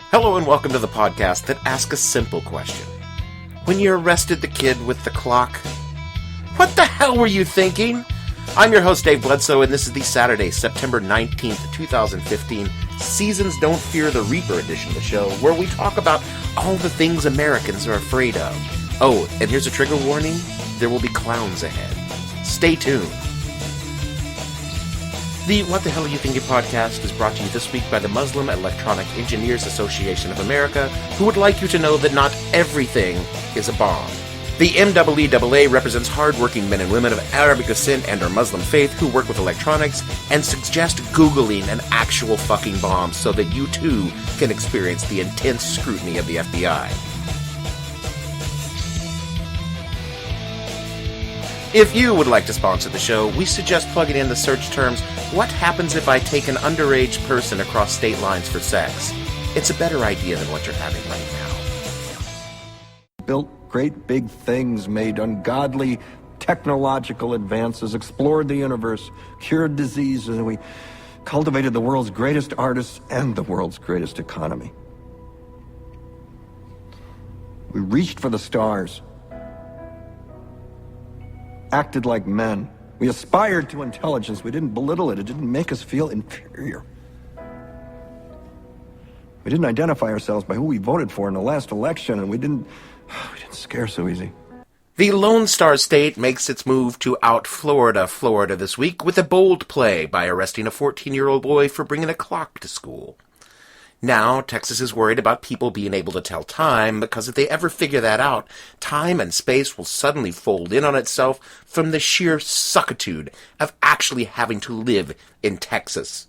Hello and welcome to the podcast that asks a simple question. When you arrested the kid with the clock, what the hell were you thinking? I'm your host, Dave Bledsoe, and this is the Saturday, September 19th, 2015, Seasons Don't Fear the Reaper edition of the show, where we talk about all the things Americans are afraid of. Oh, and here's a trigger warning, there will be clowns ahead. Stay tuned. The What the Hell Are You Thinking podcast is brought to you this week by the Muslim Electronic Engineers Association of America, who would like you to know that not everything is a bomb. The MEEAA represents hardworking men and women of Arabic descent and or Muslim faith who work with electronics and suggest Googling an actual fucking bomb so that you too can experience the intense scrutiny of the FBI. If you would like to sponsor the show, we suggest plugging in the search terms, "What happens if I take an underage person across state lines for sex?" It's a better idea than what you're having right now. Built great big things, made ungodly technological advances, explored the universe, cured diseases, and we cultivated the world's greatest artists and the world's greatest economy. We reached for the stars, acted like men. We aspired to intelligence. We didn't belittle it. It didn't make us feel inferior. We didn't identify ourselves by who we voted for in the last election, and we didn't scare so easy. The Lone Star State makes its move to out Florida this week with a bold play by arresting a 14-year-old boy for bringing a clock to school. Now, Texas is worried about people being able to tell time, because if they ever figure that out, time and space will suddenly fold in on itself from the sheer suckitude of actually having to live in Texas.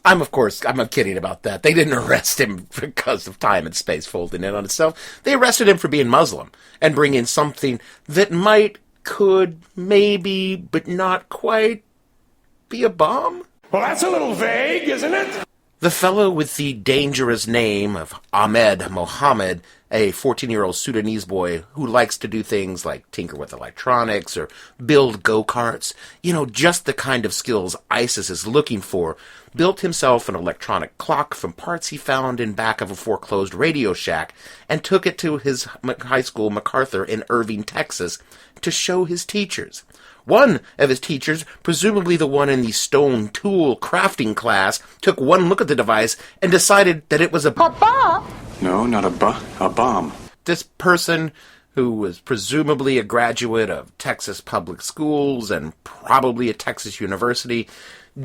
I'm not kidding about that. They didn't arrest him because of time and space folding in on itself. They arrested him for being Muslim and bringing something that could, maybe, but not quite be a bomb. Well, that's a little vague, isn't it? The fellow with the dangerous name of Ahmed Mohammed, a 14-year-old Sudanese boy who likes to do things like tinker with electronics or build go-karts, just the kind of skills ISIS is looking for, built himself an electronic clock from parts he found in back of a foreclosed Radio Shack and took it to his high school, MacArthur, in Irving, Texas, to show his teachers. One of his teachers, presumably the one in the stone tool crafting class, took one look at the device and decided that it was a bomb. No, not a bomb. This person, who was presumably a graduate of Texas public schools and probably a Texas university,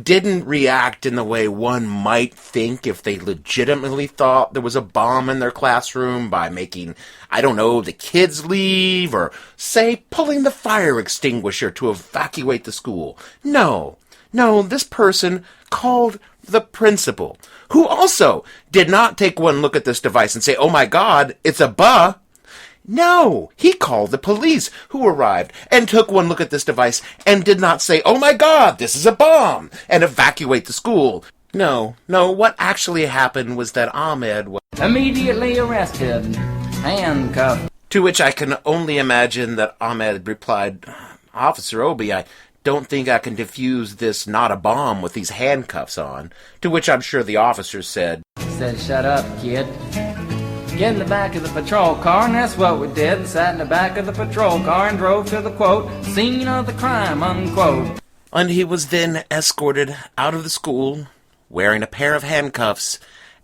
didn't react in the way one might think if they legitimately thought there was a bomb in their classroom by making, the kids leave or, say, pulling the fire extinguisher to evacuate the school. No, this person called the principal, who also did not take one look at this device and say, "Oh my God, it's a buh." No, he called the police, who arrived and took one look at this device and did not say, "Oh my God, this is a bomb," and evacuate the school. No, what actually happened was that Ahmed was immediately arrested, handcuffed. To which I can only imagine that Ahmed replied, "Officer Obi, I don't think I can defuse this not a bomb with these handcuffs on." To which I'm sure the officer said, "Shut up, kid. Get in the back of the patrol car," and that's what we did. Sat in the back of the patrol car and drove to the, quote, "scene of the crime," unquote. And he was then escorted out of the school wearing a pair of handcuffs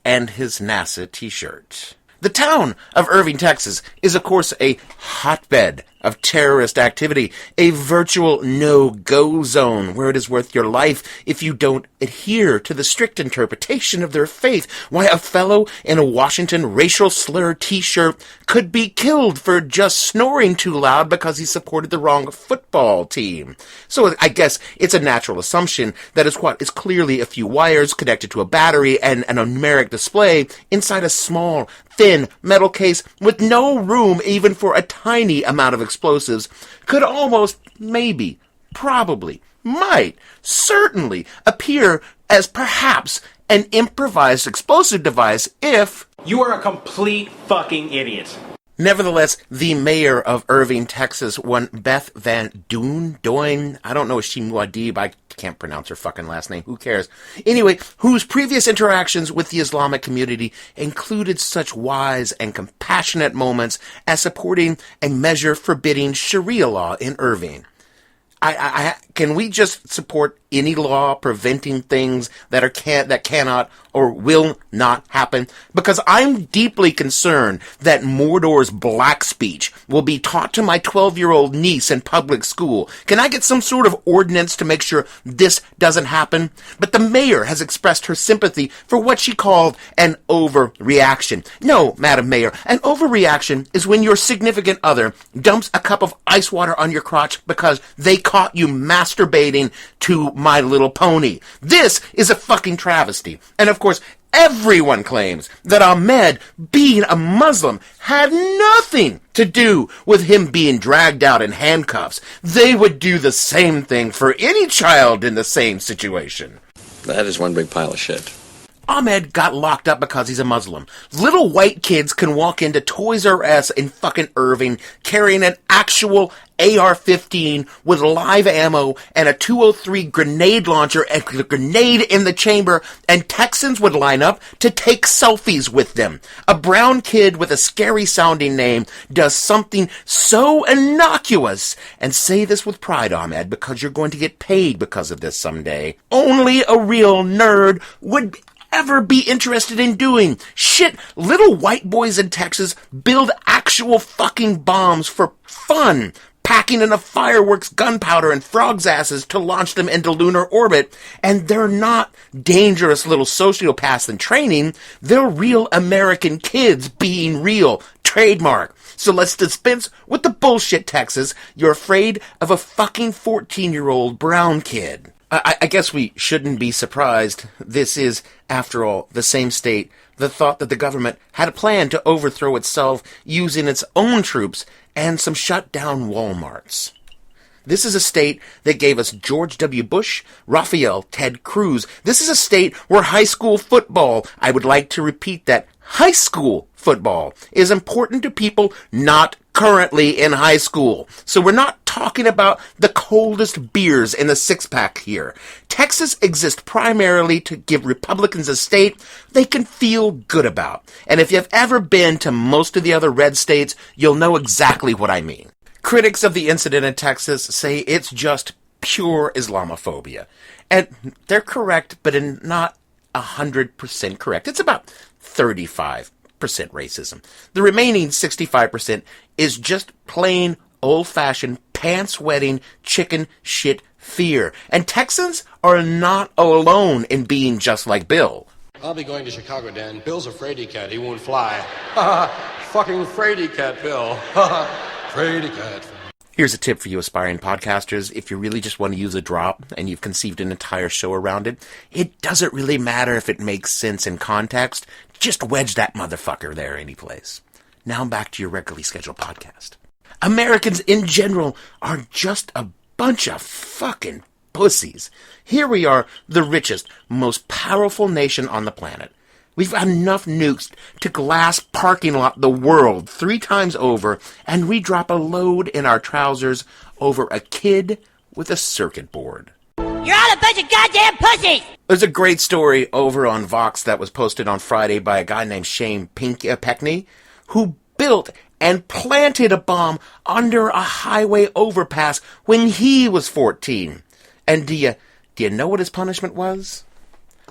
and his NASA t-shirt. The town of Irving, Texas is, of course, a hotbed of terrorist activity, a virtual no-go zone where it is worth your life if you don't adhere to the strict interpretation of their faith. Why, a fellow in a Washington racial slur t-shirt could be killed for just snoring too loud because he supported the wrong football team. So I guess it's a natural assumption that is clearly a few wires connected to a battery and a numeric display inside a small, thin metal case with no room even for a tiny amount of explosives could almost, maybe, probably, might, certainly appear as perhaps an improvised explosive device if you are a complete fucking idiot. Nevertheless, the mayor of Irving, Texas, one Beth Van Doyne, I don't know if she Muad'Dib, I can't pronounce her fucking last name, who cares? Anyway, whose previous interactions with the Islamic community included such wise and compassionate moments as supporting a measure forbidding Sharia law in Irving. Can we just support any law preventing things that cannot or will not happen? Because I'm deeply concerned that Mordor's black speech will be taught to my 12-year-old niece in public school. Can I get some sort of ordinance to make sure this doesn't happen? But the mayor has expressed her sympathy for what she called an overreaction. No, Madam Mayor, an overreaction is when your significant other dumps a cup of ice water on your crotch because they caught you masturbating to My Little Pony. This is a fucking travesty. And of course, everyone claims that Ahmed, being a Muslim, had nothing to do with him being dragged out in handcuffs. They would do the same thing for any child in the same situation. That is one big pile of shit. Ahmed got locked up because he's a Muslim. Little white kids can walk into Toys R Us in fucking Irving carrying an actual AR-15 with live ammo and a 203 grenade launcher and a grenade in the chamber, and Texans would line up to take selfies with them. A brown kid with a scary-sounding name does something so innocuous, and say this with pride, Ahmed, because you're going to get paid because of this someday. Only a real nerd would ever be interested in doing. Shit, little white boys in Texas build actual fucking bombs for fun, packing enough fireworks, gunpowder, and frogs' asses to launch them into lunar orbit, and they're not dangerous little sociopaths in training. They're real American kids being real. Trademark. So let's dispense with the bullshit, Texas. You're afraid of a fucking 14-year-old brown kid. I guess we shouldn't be surprised. This is, after all, the same state that thought that the government had a plan to overthrow itself using its own troops and some shut-down Walmarts. This is a state that gave us George W. Bush, Raphael Ted Cruz. This is a state where high school football, I would like to repeat that, high school football is important to people not currently in high school. So we're not talking about the coldest beers in the six-pack here. Texas exists primarily to give Republicans a state they can feel good about. And if you've ever been to most of the other red states, you'll know exactly what I mean. Critics of the incident in Texas say it's just pure Islamophobia. And they're correct, but not 100% correct. It's about 35% racism. The remaining 65% is just plain old-fashioned, pants-wetting, chicken shit fear. And Texans are not alone in being just like Bill. I'll be going to Chicago, Dan. Bill's a fraidy cat. He won't fly. Fucking fraidy cat, Bill. Fraidy cat. Here's a tip for you aspiring podcasters. If you really just want to use a drop and you've conceived an entire show around it, it doesn't really matter if it makes sense in context. Just wedge that motherfucker there anyplace. Now back to your regularly scheduled podcast. Americans in general are just a bunch of fucking pussies. Here we are, the richest, most powerful nation on the planet. We've got enough nukes to glass parking lot the world 3 times over, and we drop a load in our trousers over a kid with a circuit board. You're all a bunch of goddamn pussies! There's a great story over on Vox that was posted on Friday by a guy named Shane Peckney, who built and planted a bomb under a highway overpass when he was 14. And do you know what his punishment was?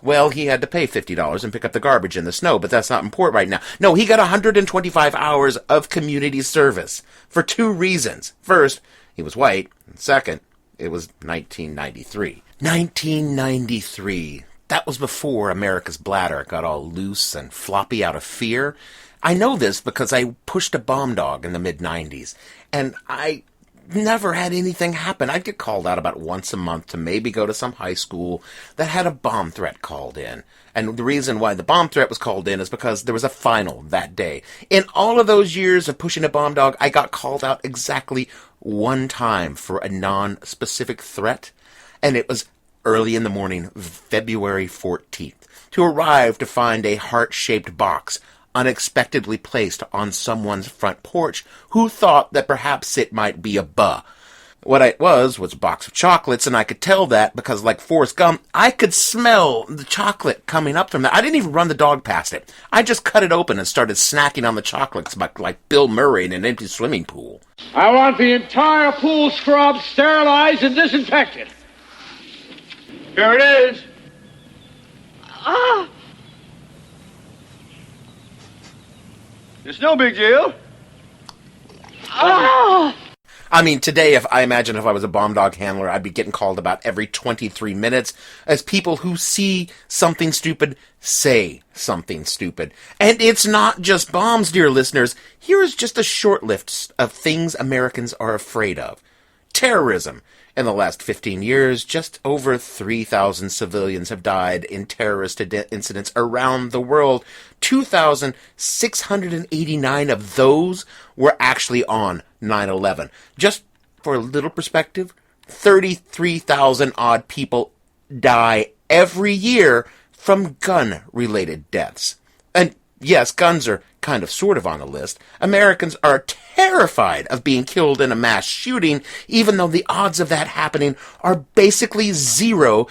Well, he had to pay $50 and pick up the garbage in the snow, but that's not important right now. No, he got 125 hours of community service for 2 reasons. First, he was white. And second, it was 1993. 1993. That was before America's bladder got all loose and floppy out of fear. I know this because I pushed a bomb dog in the mid-90s, and I never had anything happen. I'd get called out about once a month to maybe go to some high school that had a bomb threat called in. And the reason why the bomb threat was called in is because there was a final that day. In all of those years of pushing a bomb dog, I got called out exactly 1 time for a non-specific threat, and it was early in the morning, February 14th, to arrive to find a heart-shaped box unexpectedly placed on someone's front porch who thought that perhaps it might be a buh. What it was a box of chocolates, and I could tell that because, like Forrest Gump, I could smell the chocolate coming up from that. I didn't even run the dog past it. I just cut it open and started snacking on the chocolates like Bill Murray in an empty swimming pool. I want the entire pool scrubbed, sterilized, and disinfected. Here it is. Ah! It's no big deal. Oh! I mean, today, if I was a bomb dog handler, I'd be getting called about every 23 minutes as people who see something stupid say something stupid. And it's not just bombs, dear listeners. Here is just a short list of things Americans are afraid of. Terrorism. In the last 15 years, just over 3,000 civilians have died in terrorist incidents around the world. 2,689 of those were actually on 9/11. Just for a little perspective, 33,000 odd people die every year from gun-related deaths. And yes, guns are kind of sort of on the list. Americans are terrified of being killed in a mass shooting, even though the odds of that happening are basically zero,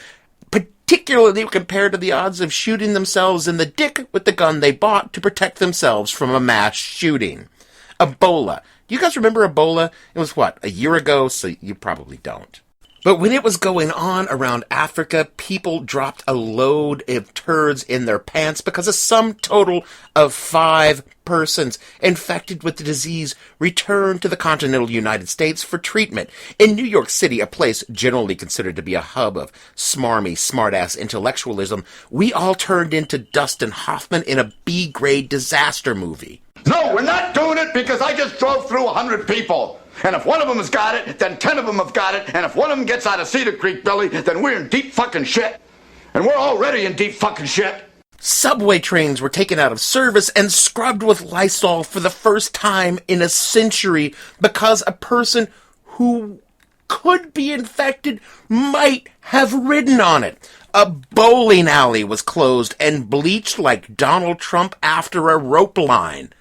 particularly compared to the odds of shooting themselves in the dick with the gun they bought to protect themselves from a mass shooting. Ebola. Do you guys remember Ebola? It was, a year ago? So you probably don't. But when it was going on around Africa, people dropped a load of turds in their pants because a sum total of 5 persons infected with the disease returned to the continental United States for treatment. In New York City, a place generally considered to be a hub of smarmy, smartass intellectualism, we all turned into Dustin Hoffman in a B-grade disaster movie. No, we're not doing it because I just drove through 100 people. And if one of them has got it, then 10 of them have got it. And if one of them gets out of Cedar Creek, Billy, then we're in deep fucking shit. And we're already in deep fucking shit. Subway trains were taken out of service and scrubbed with Lysol for the first time in a century because a person who could be infected might have ridden on it. A bowling alley was closed and bleached like Donald Trump after a rope line.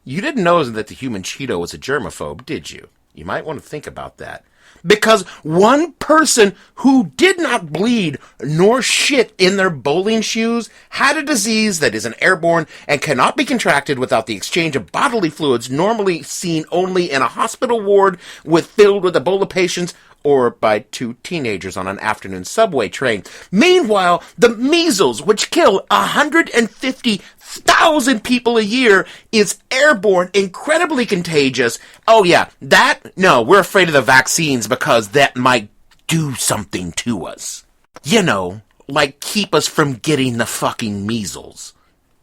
You didn't know that the human Cheeto was a germaphobe, did you? You might want to think about that. Because one person who did not bleed nor shit in their bowling shoes had a disease that is an airborne and cannot be contracted without the exchange of bodily fluids normally seen only in a hospital ward filled with Ebola patients or by 2 teenagers on an afternoon subway train. Meanwhile, the measles, which kill 150,000 people a year, is airborne, incredibly contagious. Oh yeah, we're afraid of the vaccines because that might do something to us. You know, like keep us from getting the fucking measles.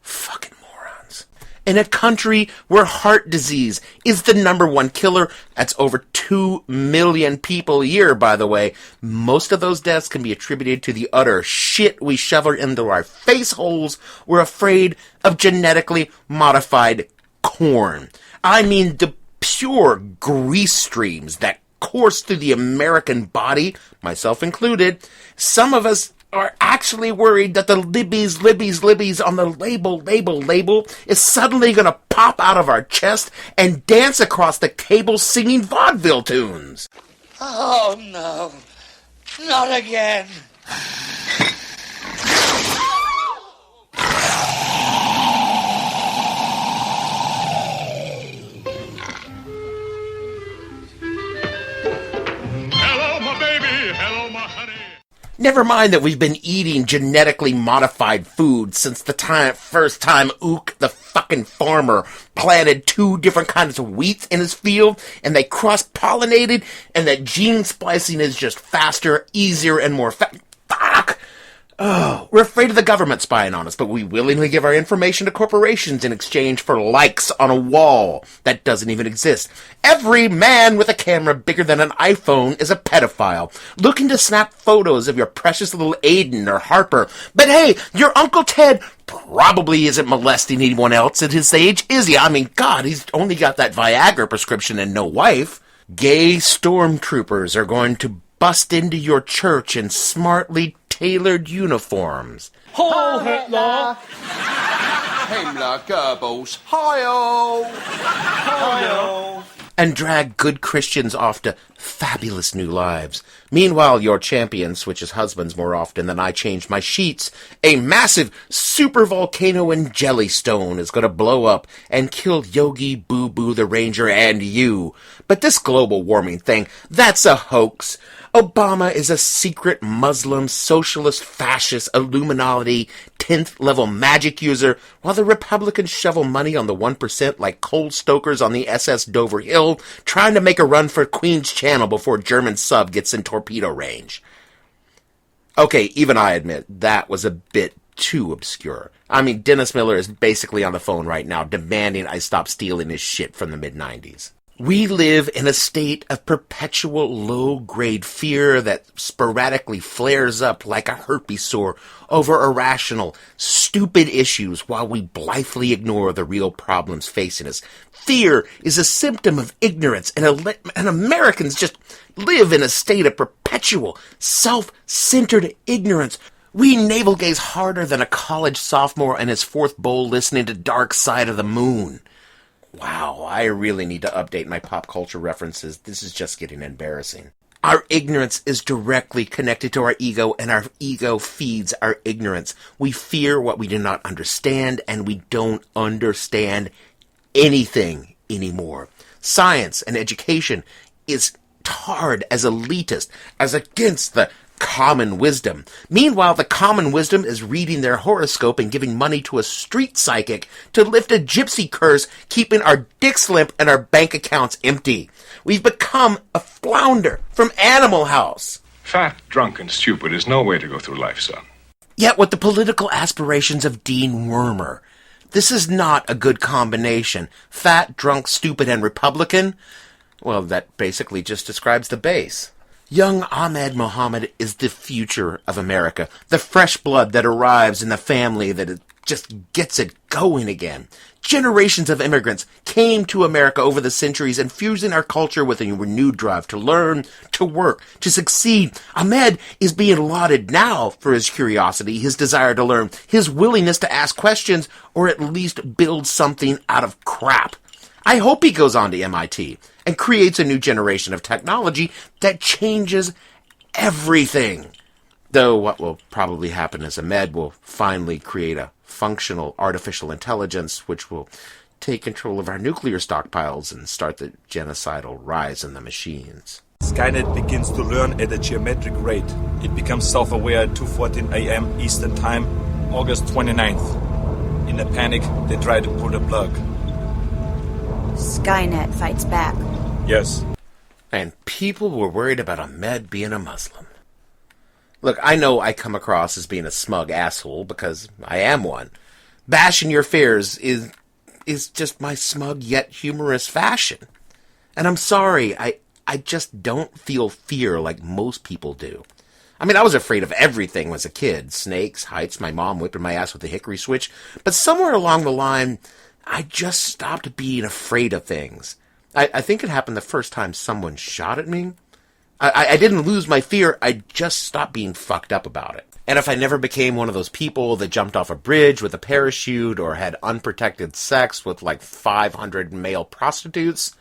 Fucking morons. In a country where heart disease is the #1 killer, that's over 2 million people a year, by the way, most of those deaths can be attributed to the utter shit we shove into our face holes. We're afraid of genetically modified corn. I mean, the pure grease streams that course through the American body, myself included. Some of us are actually worried that the Libby's on the label is suddenly going to pop out of our chest and dance across the table singing vaudeville tunes. Oh, no. Not again. Hello, my baby. Hello, my honey. Never mind that we've been eating genetically modified food since the first time Ook, the fucking farmer, planted 2 different kinds of wheat in his field, and they cross-pollinated, and that gene splicing is just faster, easier, and more fuck! Oh, we're afraid of the government spying on us, but we willingly give our information to corporations in exchange for likes on a wall that doesn't even exist. Every man with a camera bigger than an iPhone is a pedophile, looking to snap photos of your precious little Aiden or Harper. But hey, your Uncle Ted probably isn't molesting anyone else at his age, is he? I mean, God, he's only got that Viagra prescription and no wife. Gay stormtroopers are going to bust into your church in smartly tailored uniforms. Ho, Hitler! Himmler, Goebbels, hi-oh! Hi-oh! And drag good Christians off to fabulous new lives. Meanwhile, your champion switches husbands more often than I change my sheets. A massive super volcano in Jellystone is going to blow up and kill Yogi Boo Boo the Ranger and you. But this global warming thing, that's a hoax. Obama is a secret Muslim, socialist, fascist, Illuminati, 10th level magic user, while the Republicans shovel money on the 1% like coal stokers on the SS Dover Hill, trying to make a run for Queen's Channel before German sub gets in torpedo range. Okay, even I admit, that was a bit too obscure. I mean, Dennis Miller is basically on the phone right now demanding I stop stealing his shit from the mid-90s. We live in a state of perpetual low-grade fear that sporadically flares up like a herpes sore over irrational, stupid issues while we blithely ignore the real problems facing us. Fear is a symptom of ignorance, and Americans just live in a state of perpetual, self-centered ignorance. We navel-gaze harder than a college sophomore in his fourth bowl listening to Dark Side of the Moon. Wow, I really need to update my pop culture references. This is just getting embarrassing. Our ignorance is directly connected to our ego, and our ego feeds our ignorance. We fear what we do not understand, and we don't understand anything anymore. Science and education is tarred as elitist, as against the common wisdom. Meanwhile, the common wisdom is reading their horoscope and giving money to a street psychic to lift a gypsy curse, keeping our dicks limp and our bank accounts empty. We've become a flounder from Animal House. Fat, drunk, and stupid is no way to go through life, son. Yet with the political aspirations of Dean Wormer, this is not a good combination. Fat, drunk, stupid, and Republican? Well, that basically just describes the base. Young Ahmed Mohammed is the future of America, the fresh blood that arrives in the family that it just gets it going again. Generations of immigrants came to America over the centuries, infusing our culture with a renewed drive to learn, to work, to succeed. Ahmed is being lauded now for his curiosity, his desire to learn, his willingness to ask questions, or at least build something out of crap. I hope he goes on to MIT and creates a new generation of technology that changes everything. Though what will probably happen is Ahmed will finally create a functional artificial intelligence which will take control of our nuclear stockpiles and start the genocidal rise in the machines. Skynet begins to learn at a geometric rate. It becomes self-aware at 2:14 a.m. Eastern Time, August 29th. In a panic, they try to pull the plug. Skynet fights back. Yes. And people were worried about Ahmed being a Muslim. Look, I know I come across as being a smug asshole because I am one. Bashing your fears is just my smug yet humorous fashion. And I'm sorry, I just don't feel fear like most people do. I mean, I was afraid of everything as a kid. Snakes, heights, my mom whipping my ass with a hickory switch. But somewhere along the line, I just stopped being afraid of things. I think it happened the first time someone shot at me. I didn't lose my fear, I just stopped being fucked up about it. And if I never became one of those people that jumped off a bridge with a parachute or had unprotected sex with like 500 male prostitutes,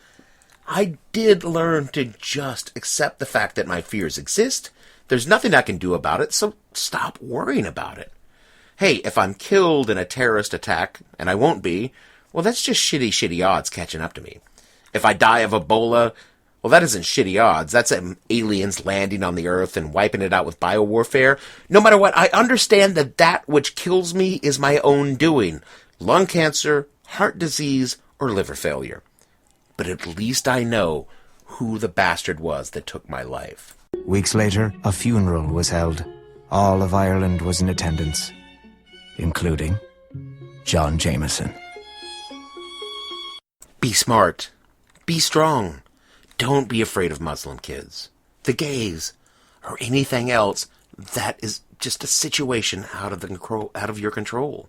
I did learn to just accept the fact that my fears exist. There's nothing I can do about it, so stop worrying about it. Hey, if I'm killed in a terrorist attack, and I won't be, well, that's just shitty odds catching up to me. If I die of Ebola, well, that isn't shitty odds. That's aliens landing on the Earth and wiping it out with biowarfare. No matter what, I understand that which kills me is my own doing. Lung cancer, heart disease, or liver failure. But at least I know who the bastard was that took my life. Weeks later, a funeral was held. All of Ireland was in attendance, including John Jameson. Be smart. Be strong. Don't be afraid of Muslim kids, the gays, or anything else that is just a situation out of your control.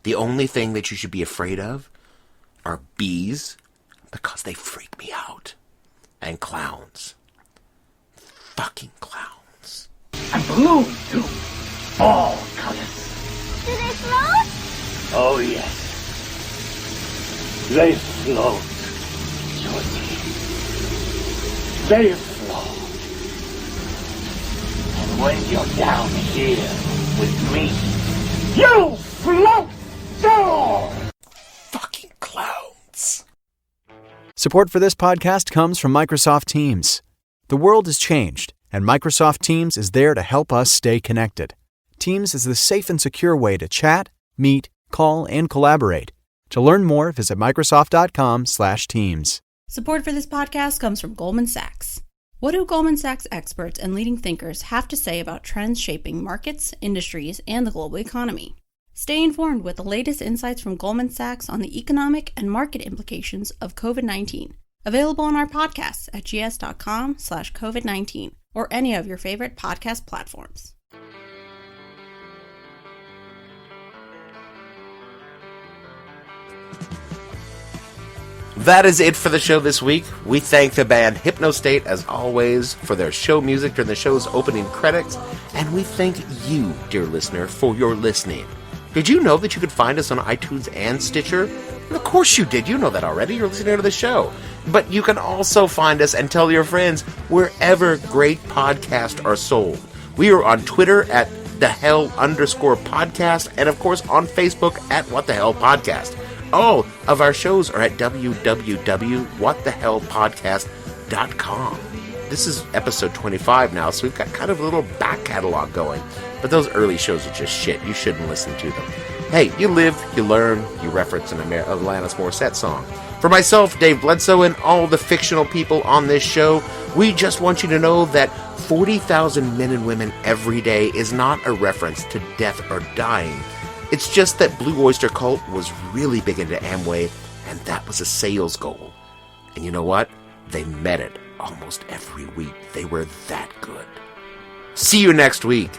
The only thing that you should be afraid of are bees, because they freak me out, and clowns. Fucking clowns. And balloons, too. All colors. Do they float? Oh, yes. They float, Georgie. They float. And when you're down here with me, you float too! Fucking clowns. Support for this podcast comes from Microsoft Teams. The world has changed, and Microsoft Teams is there to help us stay connected. Teams is the safe and secure way to chat, meet, call, and collaborate. To learn more, visit Microsoft.com/Teams. Support for this podcast comes from Goldman Sachs. What do Goldman Sachs experts and leading thinkers have to say about trends shaping markets, industries, and the global economy? Stay informed with the latest insights from Goldman Sachs on the economic and market implications of COVID-19. Available on our podcasts at gs.com/COVID-19 or any of your favorite podcast platforms. That is it for the show this week. We thank the band Hypnostate, as always, for their show music during the show's opening credits, and we thank you, dear listener, for your listening. Did you know that you could find us on iTunes and Stitcher? Of course you did. You know that already. You're listening to the show. But you can also find us and tell your friends wherever great podcasts are sold. We are on Twitter at @thehell_podcast, and of course on Facebook at What the Hell Podcast. All of our shows are at www.whatthehellpodcast.com. This is episode 25 now, so we've got kind of a little back catalog going. But those early shows are just shit. You shouldn't listen to them. Hey, you live, you learn, you reference an Alanis Morissette song. For myself, Dave Bledsoe, and all the fictional people on this show, we just want you to know that 40,000 men and women every day is not a reference to death or dying. It's just that Blue Oyster Cult was really big into Amway, and that was a sales goal. And you know what? They met it almost every week. They were that good. See you next week.